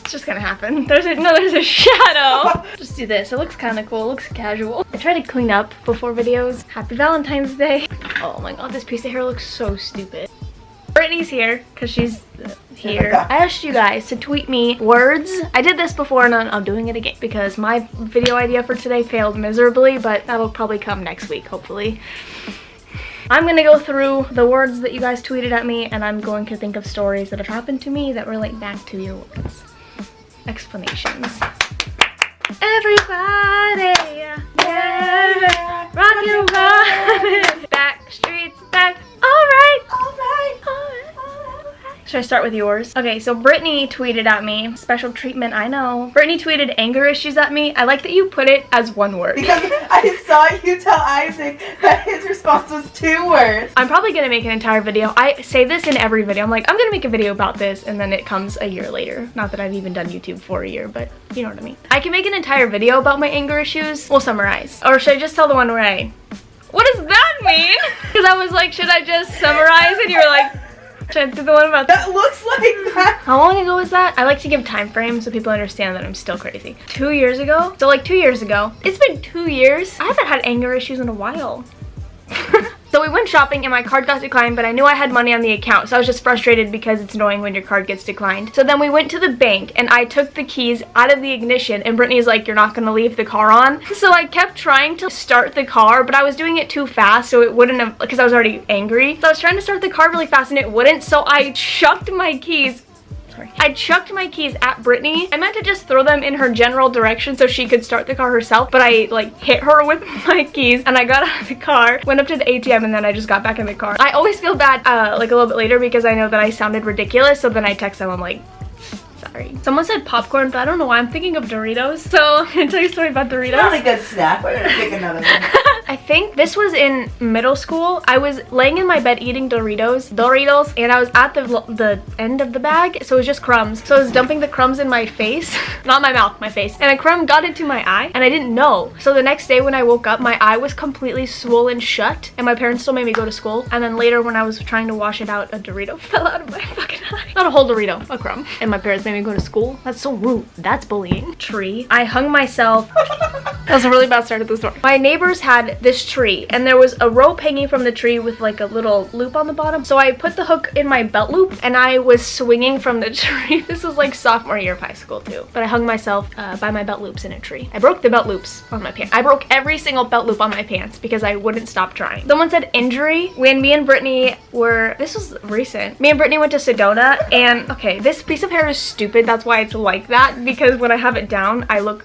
It's just gonna happen. There's a shadow. Just do this. It looks kind of cool. It looks casual. I try to clean up before videos. Happy Valentine's Day. Oh my god, this piece of hair looks so stupid. Brittany's here because she's here. I asked you guys to tweet me words. I did this before and I'm doing it again because my video idea for today failed miserably, but that'll probably come next week, hopefully. I'm gonna go through the words that you guys tweeted at me and I'm going to think of stories that have happened to me that relate back to your words. Explanations. Everybody, yeah, rock your body. Back streets back. Alright. Should I start with yours? Okay, so Brittany tweeted at me. Special treatment, I know. Brittany tweeted anger issues at me. I like that you put it as one word. Because I saw you tell Isaac that his response was 2 words. I'm probably gonna make an entire video. I say this in every video. I'm like, I'm gonna make a video about this, and then it comes a year later. Not that I've even done YouTube for a year, but you know what I mean. I can make an entire video about my anger issues. We'll summarize. Or should I just tell the one where what does that mean? Because I was like, should I just summarize? And you were like, should I do the one about that? Looks like that. How long ago was that? I like to give time frames so people understand that I'm still crazy. 2 years ago? So like 2 years ago. It's been 2 years. I haven't had anger issues in a while. So we went shopping and my card got declined, but I knew I had money on the account, so I was just frustrated because it's annoying when your card gets declined. So then we went to the bank and I took the keys out of the ignition and Brittany's like, you're not gonna leave the car on? So I kept trying to start the car, but I was doing it too fast, so it wouldn't have, because I was already angry. So I was trying to start the car really fast and it wouldn't, so I chucked my keys at Brittany. I meant to just throw them in her general direction so she could start the car herself, but I like hit her with my keys and I got out of the car, went up to the ATM, and then I just got back in the car. I always feel bad like a little bit later because I know that I sounded ridiculous, so then I text them, I'm like, sorry. Someone said popcorn, but I don't know why I'm thinking of Doritos. So I'm gonna tell you a story about Doritos. Not a good snack. We're gonna pick another one. I think this was in middle school. I was laying in my bed eating Doritos, and I was at the end of the bag, so it was just crumbs. So I was dumping the crumbs in my face, not my mouth, my face, and a crumb got into my eye, and I didn't know. So the next day when I woke up, my eye was completely swollen shut, and my parents still made me go to school. And then later when I was trying to wash it out, a Dorito fell out of my fucking eye. Not a whole Dorito, a crumb. And my parents made me go to school. That's so rude. That's bullying. Tree. I hung myself. That was a really bad start to the story. My neighbors had this tree and there was a rope hanging from the tree with like a little loop on the bottom. So I put the hook in my belt loop and I was swinging from the tree. This was like sophomore year of high school too. But I hung myself by my belt loops in a tree. I broke the belt loops on my pants. I broke every single belt loop on my pants because I wouldn't stop trying. Someone said injury. When me and Brittany this was recent. Me and Brittany went to Sedona and okay, this piece of hair is stupid. That's why it's like that, because when I have it down, I look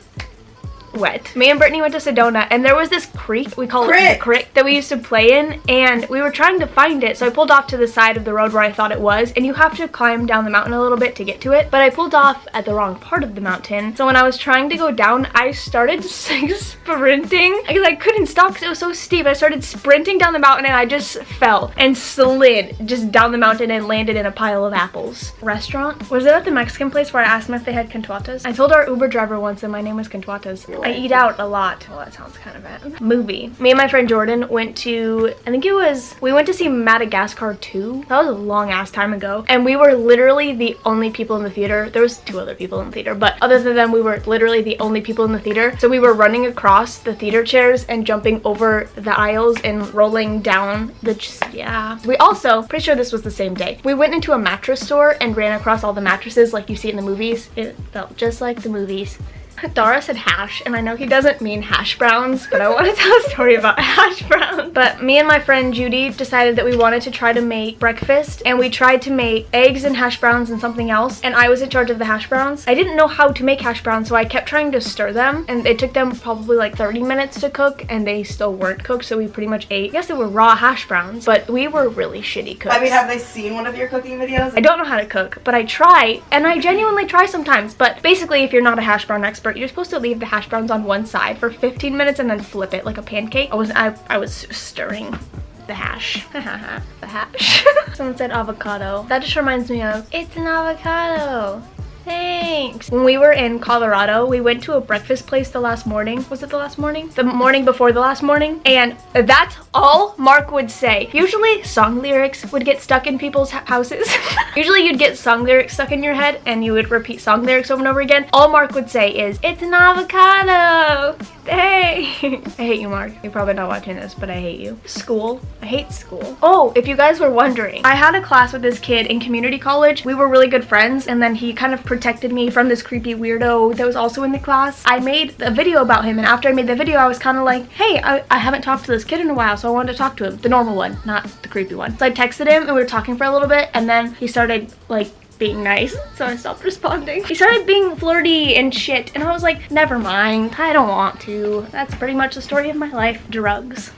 wet. Me and Brittany went to Sedona and there was this creek, we call it the creek, that we used to play in, and we were trying to find it. So I pulled off to the side of the road where I thought it was, and you have to climb down the mountain a little bit to get to it, but I pulled off at the wrong part of the mountain. So when I was trying to go down, I started sprinting because I couldn't stop because it was so steep. I started sprinting down the mountain and I just fell and slid just down the mountain and landed in a pile of apples. Restaurant? Was it at the Mexican place where I asked them if they had cantuatas? I told our Uber driver once that my name was Cantuatas. I eat out a lot. Well, that sounds kind of bad. Movie. Me and my friend Jordan went to, we went to see Madagascar 2. That was a long ass time ago. And we were literally the only people in the theater. There was 2 other people in the theater, but other than them, we were literally the only people in the theater. So we were running across the theater chairs and jumping over the aisles and rolling down yeah. We also, pretty sure this was the same day, we went into a mattress store and ran across all the mattresses like you see in the movies. It felt just like the movies. Dara said hash, and I know he doesn't mean hash browns, but I want to tell a story about hash browns. But me and my friend Judy decided that we wanted to try to make breakfast, and we tried to make eggs and hash browns and something else, and I was in charge of the hash browns. I didn't know how to make hash browns, so I kept trying to stir them, and it took them probably like 30 minutes to cook, and they still weren't cooked, so we pretty much ate. I guess they were raw hash browns, but we were really shitty cooks. I mean, have they seen one of your cooking videos? I don't know how to cook, but I try, and I genuinely try sometimes. But basically, if you're not a hash brown expert, you're supposed to leave the hash browns on one side for 15 minutes and then flip it like a pancake. I was stirring the hash. The hash. Someone said avocado. That just reminds me of, it's an avocado. Hey. Thanks. When we were in Colorado, we went to a breakfast place the last morning. Was it the last morning? The morning before the last morning. And that's all Mark would say. Usually song lyrics would get stuck in people's houses. Usually you'd get song lyrics stuck in your head and you would repeat song lyrics over and over again. All Mark would say is, "It's an avocado. Hey." I hate you, Mark. You're probably not watching this, but I hate you. School. I hate school. Oh, if you guys were wondering, I had a class with this kid in community college. We were really good friends, and then he kind of protected me from this creepy weirdo that was also in the class. I made a video about him, and after I made the video, I was kind of like, hey, I haven't talked to this kid in a while, so I wanted to talk to him. The normal one, not the creepy one. So I texted him, and we were talking for a little bit, and then he started, like, being nice, so I stopped responding. He started being flirty and shit, and I was like, never mind, I don't want to. That's pretty much the story of my life. Drugs.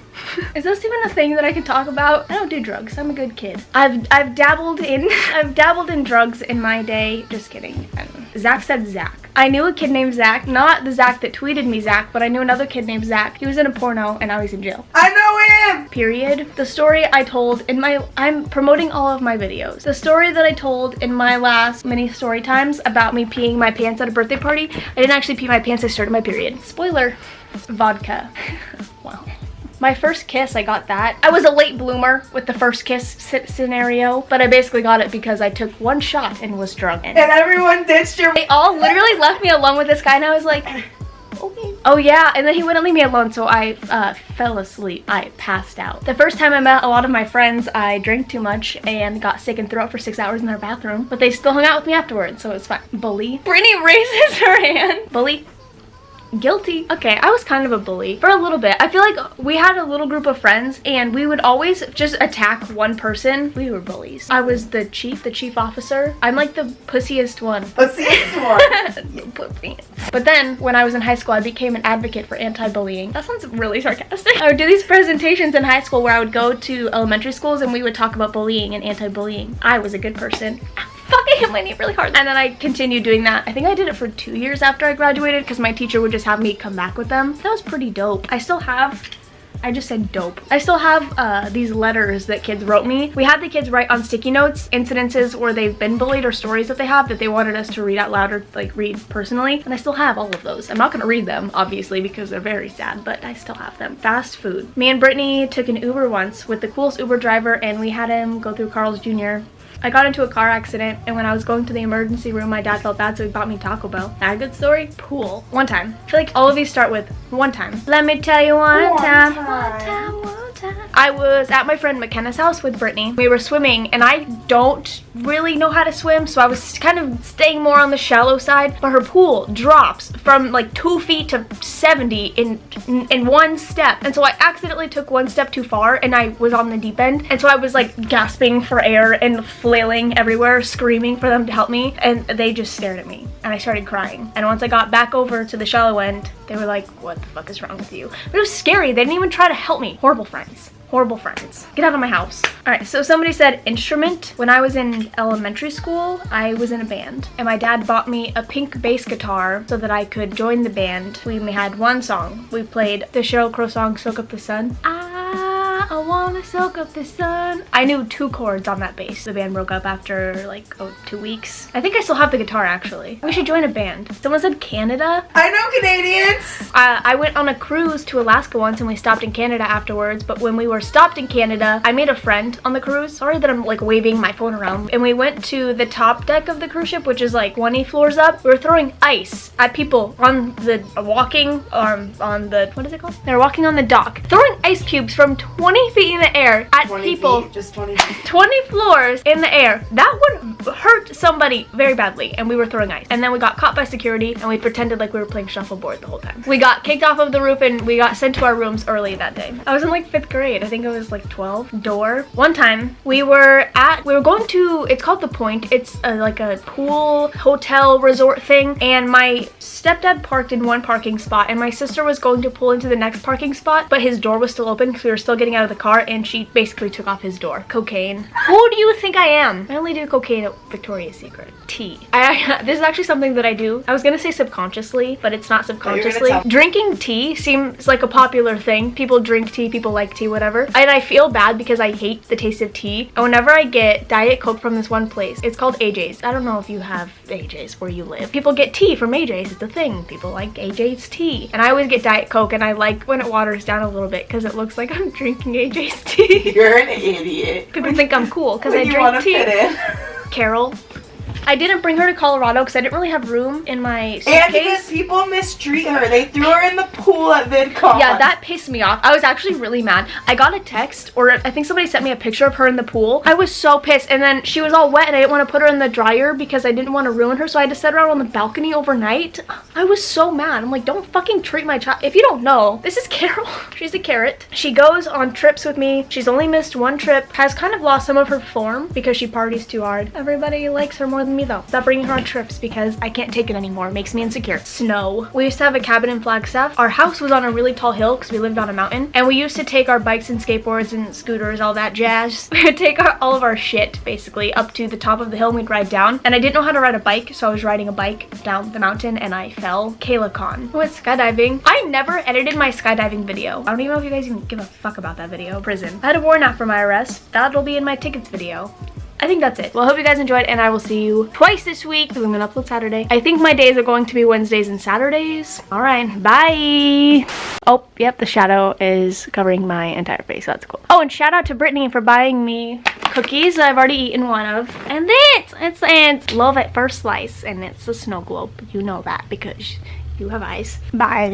Is this even a thing that I can talk about? I don't do drugs. I'm a good kid. I've dabbled in drugs in my day. Just kidding. Zach said Zach. I knew a kid named Zach, not the Zach that tweeted me Zach, but I knew another kid named Zach. He was in a porno and now he's in jail. I know him! Period. The story I told in I'm promoting all of my videos. The story that I told in my last mini story times about me peeing my pants at a birthday party, I didn't actually pee my pants, I started my period. Spoiler. Vodka. Wow. My first kiss, I got that. I was a late bloomer with the first kiss scenario, but I basically got it because I took one shot and was drunk. And everyone ditched your... They all literally left me alone with this guy, and I was like, okay. Oh yeah, and then he wouldn't leave me alone, so I fell asleep. I passed out. The first time I met a lot of my friends, I drank too much and got sick and threw up for 6 hours in their bathroom, but they still hung out with me afterwards, so it's fine. Bully. Brittany raises her hand. Bully. Guilty. Okay, I was kind of a bully for a little bit. I feel like we had a little group of friends and we would always just attack one person. We were bullies. I was the chief officer. I'm like the pussiest one. Pussiest one. You pussy. But then when I was in high school, I became an advocate for anti-bullying. That sounds really sarcastic. I would do these presentations in high school where I would go to elementary schools and we would talk about bullying and anti-bullying. I was a good person. Fuck, I hit my knee really hard. And then I continued doing that. I think I did it for 2 years after I graduated because my teacher would just have me come back with them. That was pretty dope. I still have, I just said dope. I still have these letters that kids wrote me. We had the kids write on sticky notes incidences where they've been bullied or stories that they have that they wanted us to read out loud or like read personally. And I still have all of those. I'm not gonna read them obviously because they're very sad, but I still have them. Fast food. Me and Brittany took an Uber once with the coolest Uber driver and we had him go through Carl's Jr. I got into a car accident and when I was going to the emergency room, my dad felt bad, so he bought me Taco Bell. That a good story? Pool. One time. I feel like all of these start with one time. Let me tell you one time. I was at my friend McKenna's house with Brittany. We were swimming and I don't really know how to swim, so I was kind of staying more on the shallow side, but her pool drops from like 2 feet to 70 in one step. And so I accidentally took one step too far and I was on the deep end. And so I was like gasping for air and flailing everywhere, screaming for them to help me. And they just stared at me and I started crying. And once I got back over to the shallow end, they were like, what the fuck is wrong with you? But it was scary. They didn't even try to help me. Horrible friends. Horrible friends. Get out of my house. Alright, so somebody said instrument. When I was in elementary school, I was in a band. And my dad bought me a pink bass guitar so that I could join the band. We had one song. We played the Sheryl Crow song, Soak Up the Sun. I wanna soak up the sun. I knew 2 chords on that bass. The band broke up after like 2 weeks. I think I still have the guitar actually. We should join a band. Someone said Canada. I know Canadians. I went on a cruise to Alaska once and we stopped in Canada afterwards, but when we were stopped in Canada, I made a friend on the cruise. Sorry that I'm like waving my phone around. And we went to the top deck of the cruise ship, which is like 20 floors up. We were throwing ice at people on the walking on the, what is it called? They're walking on the dock. Throwing ice cubes from 20 feet in the air at 20 people. Feet, just 20 feet. 20 floors in the air. That would hurt somebody very badly, and we were throwing ice. And then we got caught by security and we pretended like we were playing shuffleboard the whole time. We got kicked off of the roof and we got sent to our rooms early that day. I was in like 5th grade. I think I was like 12. Door. One time we were going to, it's called The Point. It's like a pool hotel resort thing, and my stepdad parked in one parking spot and my sister was going to pull into the next parking spot, but his door was still open because we were still getting out of the car, and she basically took off his door. Cocaine. Who do you think I am? I only do cocaine at Victoria's Secret. Tea. This is actually something that I do. I was gonna say subconsciously, but it's not subconsciously. Drinking tea seems like a popular thing. People drink tea, people like tea, whatever. And I feel bad because I hate the taste of tea. And whenever I get Diet Coke from this one place, it's called AJ's. I don't know if you have AJ's where you live. People get tea from AJ's. It's a thing. People like AJ's tea. And I always get Diet Coke, and I like when it waters down a little bit because it looks like I'm drinking AJ's tea. You're an idiot. People think I'm cool because I drink tea. Fit in. Carol. I didn't bring her to Colorado because I didn't really have room in my suitcase. And because people mistreat her. They threw her in the pool at VidCon. Yeah, that pissed me off. I was actually really mad. I got a text, or I think somebody sent me a picture of her in the pool. I was so pissed. And then she was all wet and I didn't want to put her in the dryer because I didn't want to ruin her. So I had to set her out on the balcony overnight. I was so mad. I'm like, don't fucking treat my child. If you don't know, this is Carol. She's a carrot. She goes on trips with me. She's only missed one trip. Has kind of lost some of her form because she parties too hard. Everybody likes her more than me though. Stop bringing her on trips because I can't take it anymore. It makes me insecure. Snow. We used to have a cabin in Flagstaff. Our house was on a really tall hill because we lived on a mountain. And we used to take our bikes and skateboards and scooters, all that jazz. We would take all of our shit basically up to the top of the hill and we'd ride down. And I didn't know how to ride a bike, so I was riding a bike down the mountain and I fell. KaylaCon. Oh, it's skydiving. I never edited my skydiving video. I don't even know if you guys even give a fuck about that video. Prison. I had a warrant out for my arrest. That'll be in my tickets video. I think that's it. Well, I hope you guys enjoyed, and I will see you twice this week because I'm gonna upload Saturday. I think my days are going to be Wednesdays and Saturdays. All right, bye. Oh, yep, the shadow is covering my entire face. That's cool. Oh, and shout out to Brittany for buying me cookies that I've already eaten one of. And it's love at first slice, and it's a snow globe. You know that because you have eyes. Bye.